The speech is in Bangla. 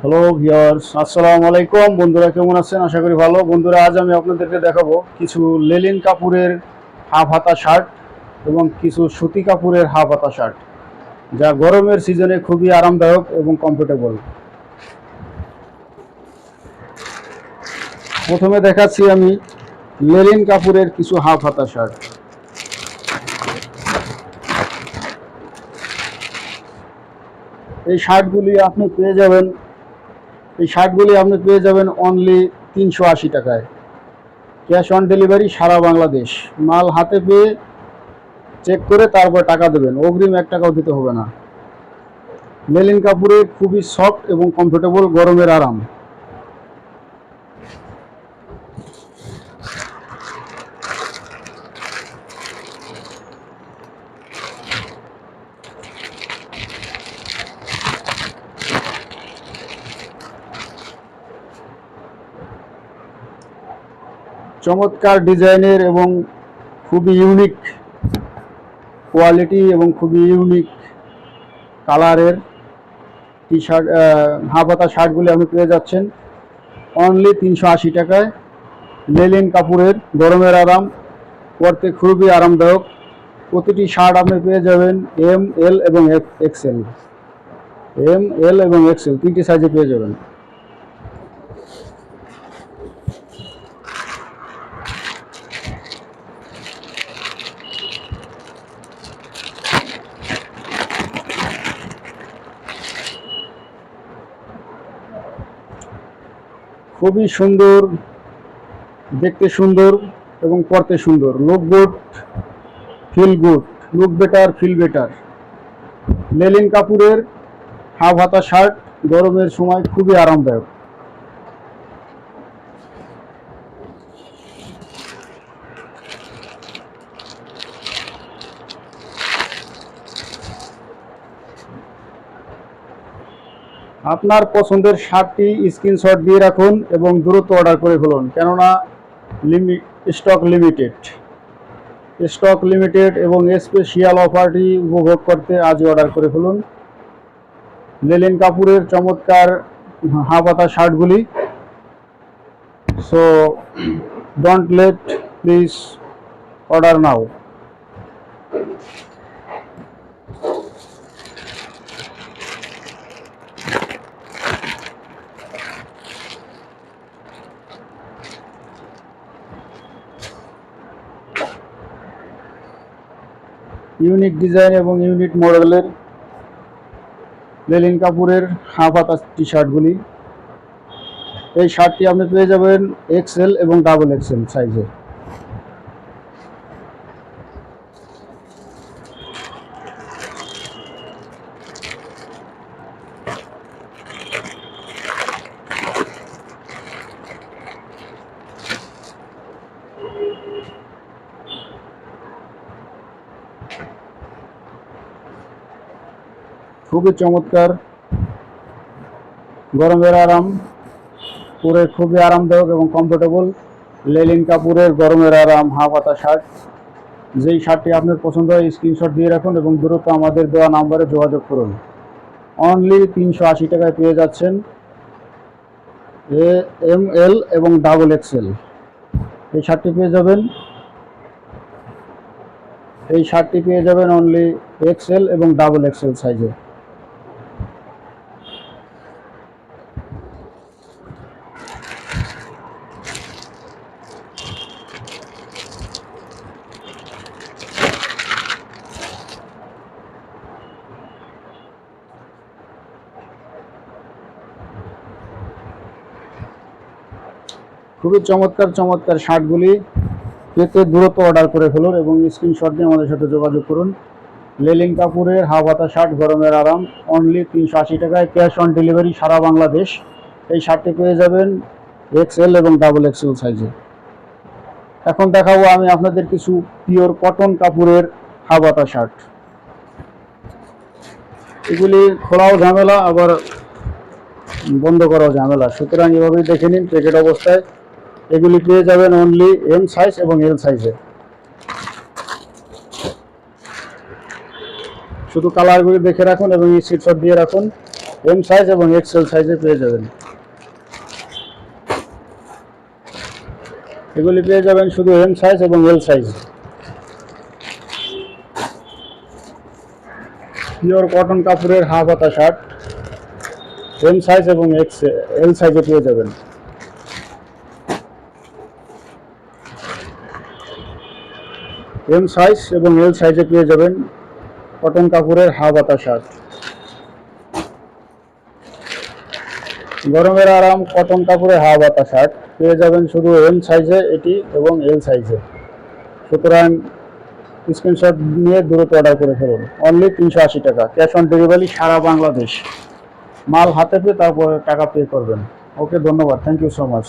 হ্যালো ভিউয়ার্স, আসসালামু আলাইকুম। বন্ধুরা কেমন আছেন? আশা করি ভালো। বন্ধুরা, আজ আমি আপনাদেরকে দেখাবো কিছু লেলিন কাপড়ের হাফ হাতা শার্ট এবং কিছু সুতি কাপড়ের হাফ হাতা শার্ট, যা গরমের সিজনে খুবই আরামদায়ক এবং কমফোর্টেবল। প্রথমে দেখাচ্ছি আমি লেলিন কাপড়ের কিছু হাফ হাতা শার্ট। এই শার্টগুলি আপনি পেয়ে যাবেন অনলি 380 টাকায়। ক্যাশ অন ডেলিভারি সারা বাংলাদেশ। মাল হাতে পেয়ে চেক করে তারপর টাকা দেবেন, অগ্রিম 1 টাকাও দিতে হবে না। লেলিন কাপড়ে খুবই সফট এবং কমফোর্টেবল, গরমের আরাম। চমৎকার ডিজাইনের এবং খুবই ইউনিক কোয়ালিটি এবং খুবই ইউনিক কালারের টি শার্ট, হাফ হাতা শার্টগুলি আপনি পেয়ে যাচ্ছেন অনলি 380 টাকায়। লেলিন কাপড়ের, গরমের আরাম, পরতে খুবই আরামদায়ক। প্রতিটি শার্ট আপনি পেয়ে যাবেন এম, এল এবং এক্সেল। এম, এল এবং এক্সেল 3টি সাইজে পেয়ে যাবেন। খুবই সুন্দর, দেখতে সুন্দর এবং পরতে সুন্দর। Look good, feel good. Look better, feel better. Linen কাপড়ের হাফ হাতা শার্ট গরমের সময় খুবই আরামদায়ক। আপনার পছন্দের শার্টটি স্ক্রিনশট দিয়ে রাখুন এবং দ্রুত অর্ডার করে ফেলুন, কেননা স্টক লিমিটেড এবং স্পেশাল অফারটি উপভোগ করতে আজই অর্ডার করে ফেলুন লেলিন কাপড়ের চমৎকার হাফ হাতা শার্টগুলি। So don't late, please order now. Unique design এবং ইউনিক মডেলের লেলিন কাপড়ের হাফ হাতা টি শার্টগুলি। এই শার্টটি আপনি পেয়ে যাবেন এক্সেল এবং ডাবল এক্সেল সাইজে। খুবই চমৎকার, গরমের আরাম, পরে খুবই আরামদায়ক এবং কমফোর্টেবল লেলিন কাপড়ের গরমের আরাম হাফ হাতা শার্ট। যেই শার্টটি আপনার পছন্দ হয় স্ক্রিনশট দিয়ে রাখুন এবং দ্রুত আমাদের দেওয়া নাম্বারে যোগাযোগ করুন। অনলি 380 টাকায় পেয়ে যাচ্ছেন এম, এল এবং ডাবল এক্সেল। এই শার্টটি পেয়ে যাবেন অনলি এক্সেল এবং ডাবল এক্সেল সাইজে। খুবই চমৎকার শার্টগুলি পেতে দ্রুত অর্ডার করে ফেলুন এবং স্ক্রিনশট দিয়ে আমাদের সাথে যোগাযোগ করুন। লেলিন কাপড়ের হাফ হাতা শার্ট, গরমের আরাম, অনলি 380 টাকায়, ক্যাশ অন ডেলিভারি সারা বাংলাদেশ। এই শার্টটি পেয়ে যাবেন এক্সএল এবং ডাবল এক্সএল সাইজে। এখন দেখাবো আমি আপনাদের কিছু পিওর কটন কাপড়ের হাফ হাতা শার্ট। এগুলি খোলাও ঝামেলা, আবার বন্ধ করাও ঝামেলা, সুতরাং এভাবেই দেখে নিন প্যাকেট অবস্থায়। এগুলি পেয়ে যাবেন অনলি এম সাইজ এবং এল সাইজে। শুধু কালারগুলি দেখে রাখুন এবং স্ক্রিনশট দিয়ে রাখুন। এম সাইজ এবং এক্সেল সাইজে পেয়ে যাবেন। এগুলি পেয়ে যাবেন শুধু এম সাইজ এবং এল সাইজ। পিওর কটন কাপড়ের হাফ হাতা শার্ট এম সাইজ এবং এল সাইজে পেয়ে যাবেন। এম সাইজ এবং এল সাইজে পেয়ে যাবেন কটন কাপড়ের হাফ হাতা শার্ট। গরমের আরাম কটন কাপড়ের হাফ হাতা শার্ট পেয়ে যাবেন শুধু এম সাইজে এটি এবং এল সাইজে। সুতরাং স্ক্রিনশট নিয়ে দ্রুত অর্ডার করে ফেলুন। অনলি 380 টাকা, ক্যাশ অন ডেলিভারি সারা বাংলাদেশ। মাল হাতে পেয়ে তারপরে টাকা পে করবেন। ওকে, ধন্যবাদ, থ্যাংক ইউ সো মাচ।